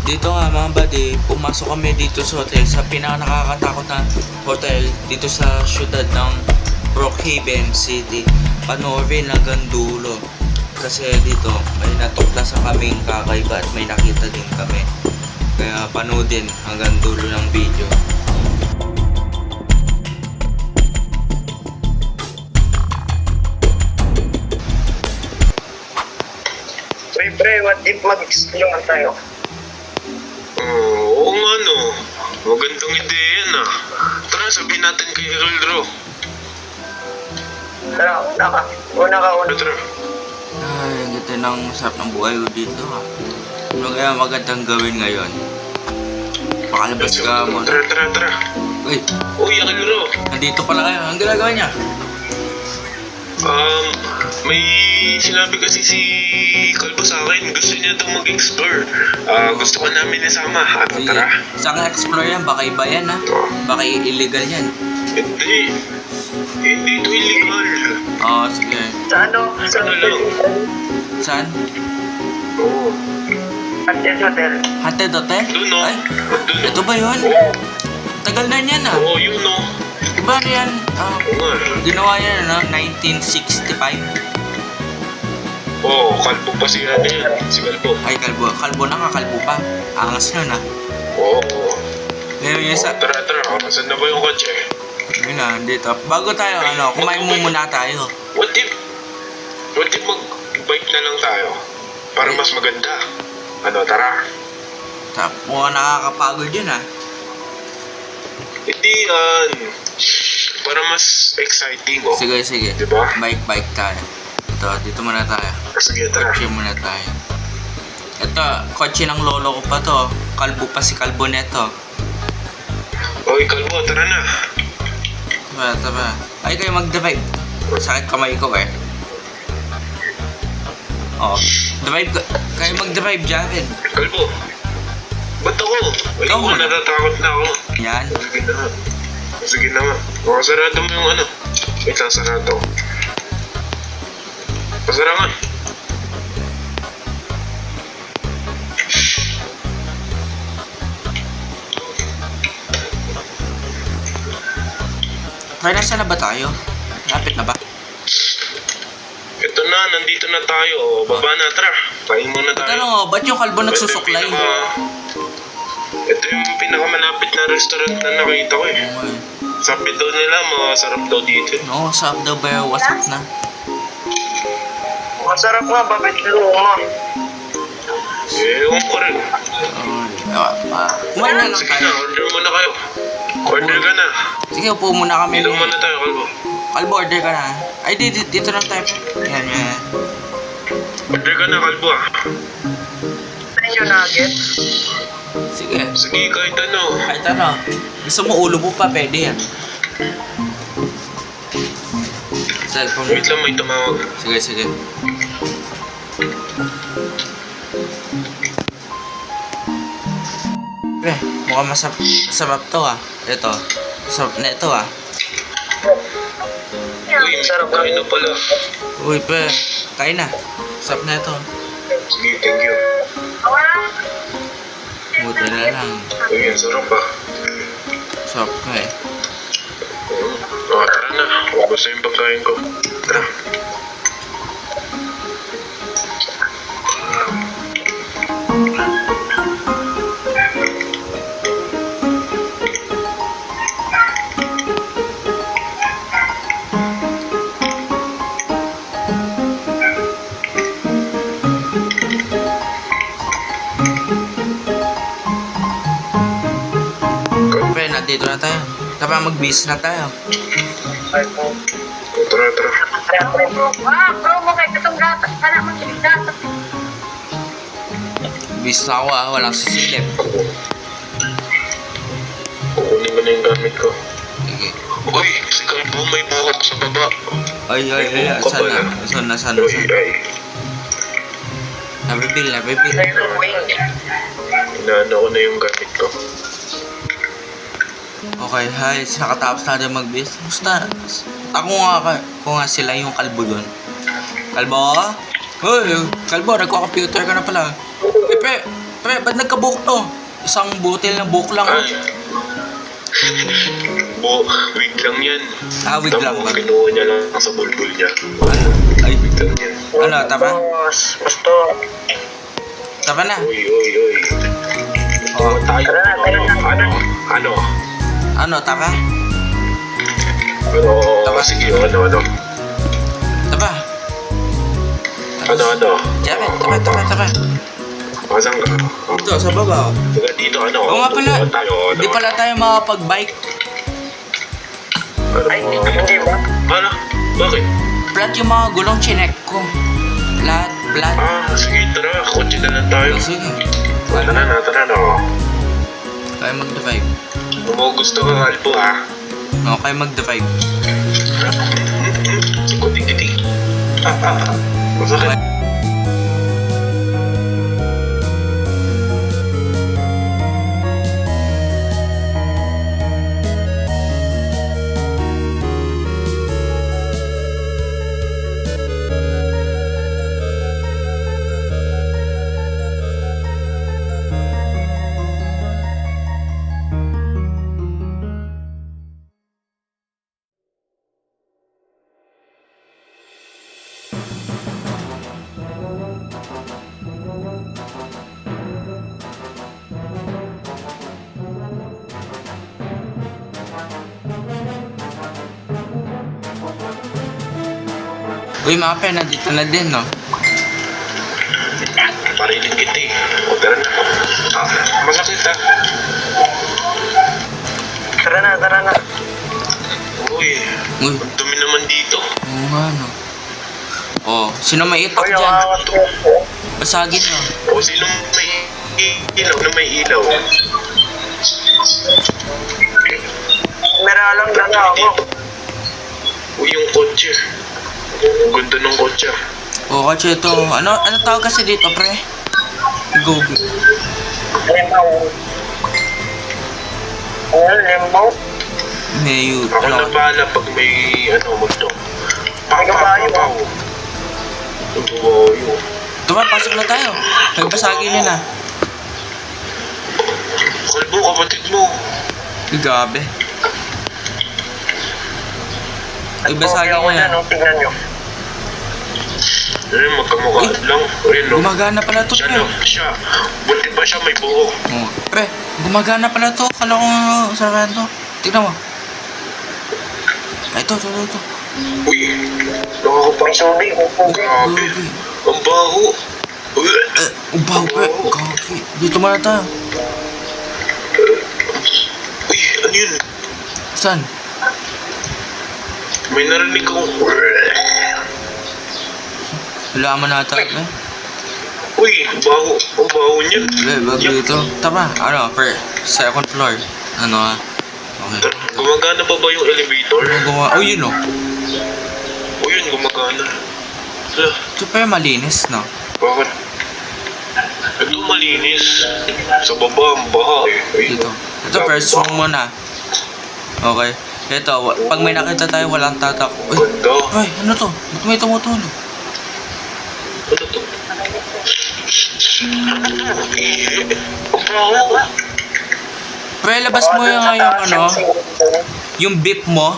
Dito nga mga buddy, pumasok kami dito sa hotel, sa pinaka nakakatakot na hotel dito sa syudad ng Brookhaven City. Panoorin hanggang dulo. Kasi dito may natuklasan kaming kakaiba at may nakita din kami. Kaya panoodin hanggang dulo ng video. Pre, what if mag-explore tayo? Oo nga no. Magandang ideya yan ah. Tara, sabihin natin kay Eldro. Tara, una ka. Tara. Ay, ganda ng masarap ng buhay ko dito ha. Ano kaya magandang gawin ngayon? Pakalabas ka muna. Tara. Uy, Uy, Eldro. nandito pala kayo. Ang ginagawa niya? May sinabi kasi si Kalbo sa akin. Gusto niya daw mag-explore. Gusto ko namin isama. Ano, Sige. tara. Saan ka explore yan? Baka iba yan ha. Baka illegal yan. Hindi. Hindi ito illegal. Oo, sige. Sa ano? Sa Ano lang? Saan? Oo. Haunted Hotel. Haunted Hotel? Doon no. Ay, Doon. ito ba yun? Oo. Tagal na yan ah. Oo, yun no. Diba ano yan? Oo nga. Ginawa yan ano? 1965? Oo, Kalbo pa si ano yan. Si Kalbo. Ay, kalbo. Kalbo na ka, kalbo pa. Angas nun ah. Oo. Ngayon yung sa... Tara. Saan na ba yung kotse? Yun na, dito. Bago tayo, ano, kumain mo muna tayo. What if mag-bike na lang tayo? Para mas maganda. Ano, tara. Mukhang nakakapagod yun ah. Hindi yan. Para mas exciting, oh. Sige. Diba? Bike tayo. Ito, dito muna tayo. Sige, tara. Kotse muna tayo. Ito, kotse ng lolo ko pa to. Kalbo pa si Kalbo neto. Oy, Kalbo, tara na. Tara. Ay, kayo mag-drive. Sakit kamay ko eh. Oh, kayo mag-drive, Jared. Kalbo. Ba't ako? Ay, Ikaw ako, muna. natatakot na ako. Yan. Sige na nga. O, sarado mo yung ano. Wait lang, sarado. Pasara nga. Kaya nasa na ba tayo? Lapit na ba? Ito na, nandito na tayo. Baba na, tara. Kain muna tayo. Ano, ba't yung Kalbo nagsusuklay? Ito yung pinakamalapit na restaurant na nakita ko eh. Sabi daw nila, masarap daw dito. No, sarap daw ba yung wasap na? Masarap nga, bakit luma? Ewan ko rin. Kumain na lang Sige na, tayo. order muna kayo. Order ka na. Sige, upo muna kami. Dito muna tayo, Kalbo. Kalbo, order ka na. Ay, dito lang tayo. Yan. Order ka na, Kalbo ah. Ano yung nuggets? Sige. Sige, kahit ano. Kahit ano. Gusto mo ulo mo pa, pwede yan. Cellphone. Wait lang, may tumawag. Sige. Mukhang masarap to ah. Ito. Masarap na ito ah. Uy, Sarap may ano pala. Uy, kain na. Masarap na ito. Sige, thank you. Buti na lang. Uy, ang sarap ah. Sarap ka eh. Tara na. Ubus na yung pagkain ko. Tara. Nandito na tayo. Tara, mag-bis na tayo. Tara. Promo kay katong gatas. Kana man yung gatas. Bis na ako ah. Walang sisilip. Kukunin ko na yung gamit ko. Sige. Uy, si Kalbo may buhok sa baba. Ay. Saan na? Ay. Nabibil. Inaano ko na yung gamit ko. Okay, hi. Nakatapos natin mag-bis. Musta? Ako nga sila yung Kalbo doon. Kalbo? Hoy, Kalbo, nagko-computer ka na pala. Pre, ba't nagka-book to? Isang butil na book lang. Ay. Wig lang yan. Ah, wig lang ba? Kinuha niya lang sa bulbul niya. Ano? Ay, Wig lang yan. ano, tapa? Gusto. Tapa na. Uy. Oh. Tayo. Tara na. Ano, tapa? Ano? Sige, ano? Tapa. Ano? Tapa. Asan ka? Ito, sa baba. Taga dito, ano? Oo nga pala. Tutuan tayo, ano? Hindi pala tayo makapag-bike. Ay, hindi ba? Ano? Bakit? Flat yung mga gulong chinek ko. Flat. Sige, tara. Kotse na lang tayo. Sige. Tara na. Kaya mag-drive. Kung mo gusto ka, Alpo, ha? No, kaya mag-drive. Kuting-kiting. Masakit. Uy, mga pe, nandito na din, no? Marilin kita eh. O, tara na. Masakit, ha? Tara na. Uy, Uy, ang dumi naman dito. oo nga, no? Oh, sino may itak Uy, dyan? ako. Basagin, no? O, sino may ilaw na may ilaw? Meron lang ako. Uy, yung kotse. Ang ganda ng kotse. Oo, kasi ito. Ano tawag kasi dito, pre? Go. Lemon. Lemon. Mayu. Ako na Ano? bahala pag may multo. May kabayo, Paw. Kabayo. Tuma, pasok na tayo. May basagin yun, ah. Kalbo, kapatid mo. Gabi. Ay, basagin mo yan. Tingnan nyo. Magkamukha lang. Ayun, no? Gumagana pala to, Siya, pre. no? Siya. Buti ba siya may buhok? Oo. Pre, gumagana pala to. Kala ko sarahan to. Tignan mo. Ay, ito. Uy, nakakapang. May subig. Grabe. Ang baho. Ang baho, pre. Gagi. Dito muna tayo. Uy, ano yun? Saan? May narinig akong... Wala mo na ata, pre. Uy, baho. Ang baho niyan. Pre, bago dito. Tama, ano, pre. Second floor. Ano, ah. Okay. Gumagana pa ba yung elevator? Oh, yun, oh. O yun, gumagana. Hala, Ito, pre, malinis, no? bakit? Ito malinis. Sa baba, ang baha eh. Ayun, Dito. Ito, first room muna. Okay. Ito, pag may nakita tayo, walang tatak. Uy, Ganda. ay, ano to? Ba't may tumutulog? Ano to? Ano to? Ang baho. Pre, labas mo yung yung beep mo.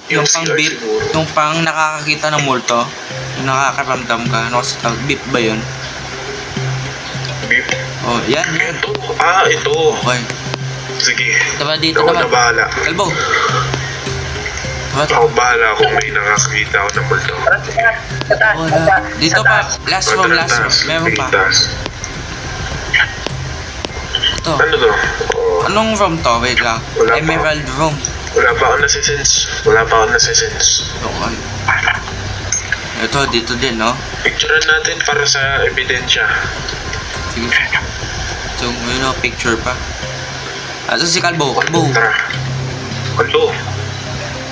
Yung pang CR beep. siguro. Yung pang nakakakita ng multo. Yung nakakaramdam ka. Ano kasi tawag? Beep ba yun? Beef. Oh, yan. Ito. Ito. Okay. Sige. Diba dito Ako na naman? bahala. Kalbo. What? Ako bahala kung may nakakita ako ng multo. Wala. Dito pa. Last room. Meron pa. Taas. Ito. Ano to? Oh, Anong room to? Wait lang. Wala pa. Emerald room. wala pa ako nasisense. Okay. Ito, dito din, no? Picturean natin para sa ebidensya. Sige. So, yun o, picture pa. Asa si Kalbo? Tara. Kalbo.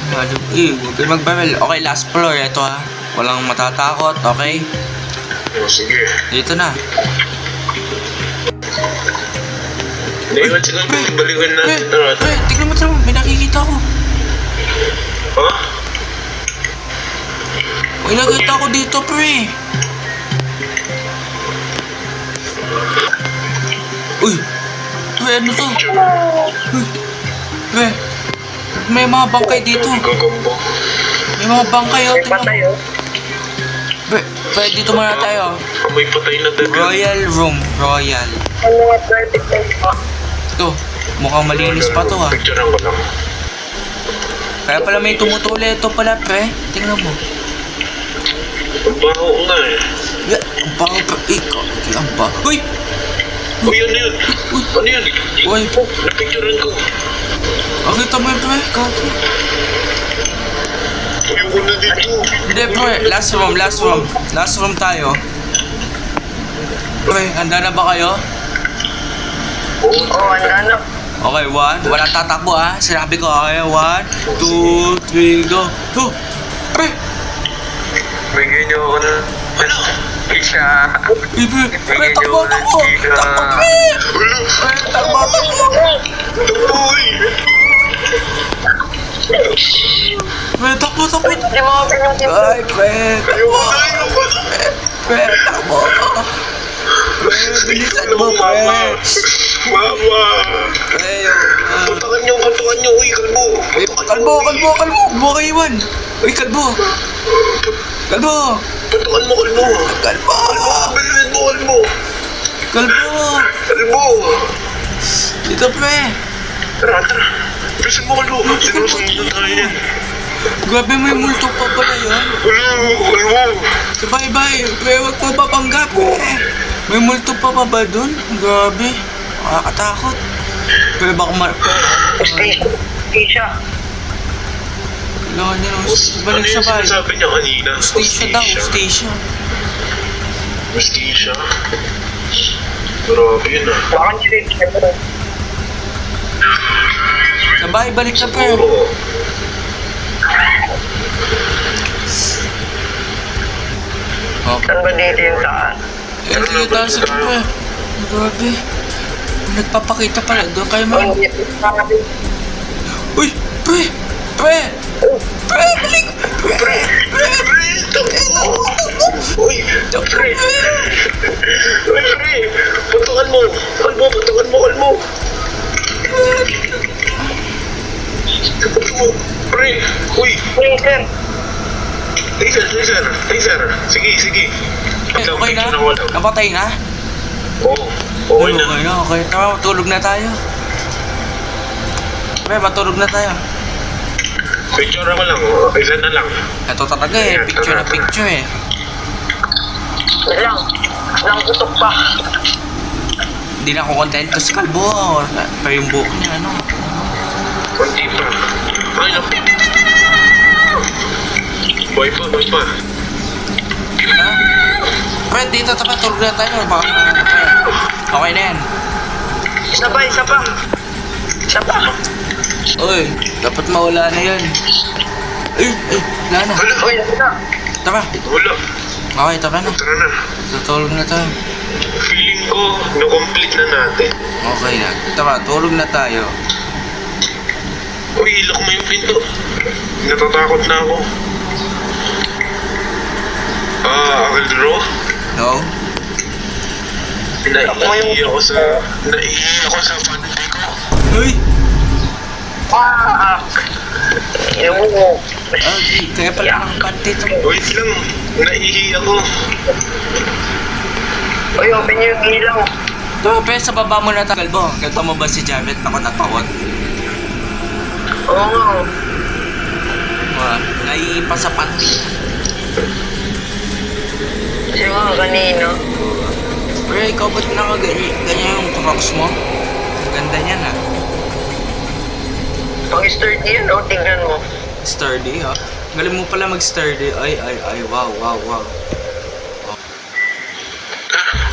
Huwag kayo magbaril. Okay, last floor. Ito ha. Walang matatakot, okay? Sige. Dito na. Naiwan sila balikan natin. Tignan mo, may nakikita ko. Ha? May nakikita ko dito, pre. Uy! Pre, ano to? Uy! Pre! May mga bangkay dito. Gagamba. May mga bangkay, oh. May Tingnan patay, mo. oh. Pre, dito muna tayo. May patay na dagat. Royal room. Royal. Ang mga private life pa. Ito. Mukhang malinis pa to, ah. Picturean ko lang. Kaya pala may tumutuli. Ito pala, pre. Tingnan mo. Ang baho nga eh. Yeah, ang bago pa. Ikaw. Ang ba? Uy! Uy, ano yun? Ano yun? Uy! Napicturean ko. Nakita mo yun, pre? Kaki. Ayoko na dito. Hindi, pre. Last room, last room. Last room tayo. Pre, handa na ba kayo? Oo, handa na. Okay, 1. Walang tatakbo, ah. Sinabi ko, okay. 1, 2, 3, go. Go! Pre! Bigyan niyo ako na. Ano? Isa. Pre, pre, takbo, takbo! Takbo, pre! Wala. Pre, takbo, takbo! Uy. Pre, takbo, takbo! Hindi mo open yung team. Ay, pre! Ayoko na, ayoko na. Pre, takbo! Pre, bilisan mo, pre! Mama. Pre, Patakan niyo. Uy, kalbo. kalbo, kalbo, kalbo! Huwag mo kayo iwan! Uy, kalbo! Kalbo! Patakan mo, kalbo. Kalbo! Bilhin mo, kalbo. Kalbo! Kalbo. Dito, pre! Tara. Bilhin mo, kalbo. Sinusunod tayo yan. Grabe, may multo pa pala yun. Kalbo. Bye-bye! Pre, huwag mo papanggap, pre! May multo pa ba dun? Grabe. Nakakatakot. Pre, baka Isha. kailangan niya ng Ano balik sa yung bahay. sinasabi niya kanina? Station daw, station. Hostisya. Grabe yun ah. Baka niya rin. Sa bahay, balik na, pre. Oo. Oh, Saan ba dito yung saan? sige, taas na, pre. Grabe. Nagpapakita pala doon kayo, man. Uy! Pre! Pre! Pre! Balik! Pre! Pre! Uy! Pre! Uy, pre! Patukan mo! Patukan mo! Pre! Uy! Freezer. Taser! Sige! Okay na? Napatay na? Oo. Okay na. Okay na, okay. Tara, matulog na tayo. Pre, matulog na tayo. Picture mo lang. Isa na lang. Ito talaga eh, picture na picture eh. Wait lang. Nangkutok pa. Hindi na ako content kasi kalbo. Pero yung buhok niya, ano. Kunti pa. Ay, lang. Boy pa. Ha? Pre, dito tara, tulog na tayo. Baka okay na yan. Isa pa. Uy, dapat mawala na yan. Wala na. Uy, ano na? Tara. Wala. Okay, tara na. Tara na. Tutulog na tayo. Feeling ko, na-complete na natin. Okay na. Tara, tulog na tayo. Uy, ilok mo yung pinto. Natatakot na ako. Uncle Drew? No? Naiihi ako sa panty ko. Uy! Ewan mo. Kaya pala ng panty to. Wait lang, naiihi ako. Uy, open niyo yung ilaw. Tara, pre, sa baba mo na tayo. Kalbo, kalbo mo ba si Javet? Ako natakot. Oo nga. Naiipa sa panty. Kasi nga kanina. Pre, ikaw ba't ganyan yung crocs mo? Ganda niyan ha. Pang sturdy yan, oh. Tingnan mo. Sturdy ha. Galing mo pala mag-sturdy. Ay, wow.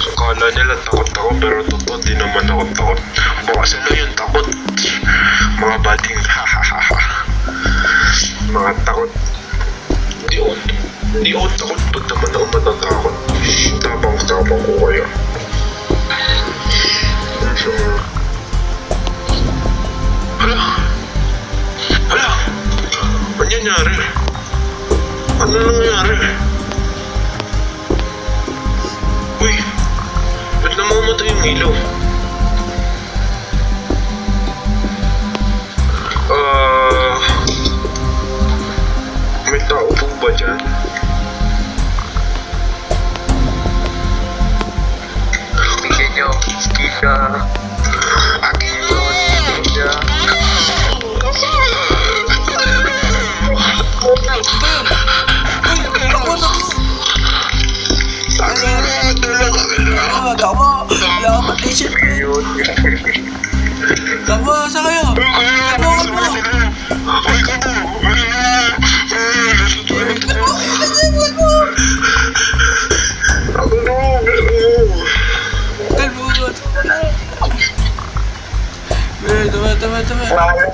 Akala nila takot ako, pero totoo di naman ako takot. Baka sila yung takot. Mga bading hahaha. Mga takot. Di ako takot pag naman ako matatakot. Tabang ko kayo. Hala! Ano nangyari? Ano nangyari? Uy! Ba't namamatay yung ilaw? ka. Akin mo. Kaya, Tama! Wala ka patation pa. yun. Tama, saan kayo? Tulungan mo! Tama. Tama. Wala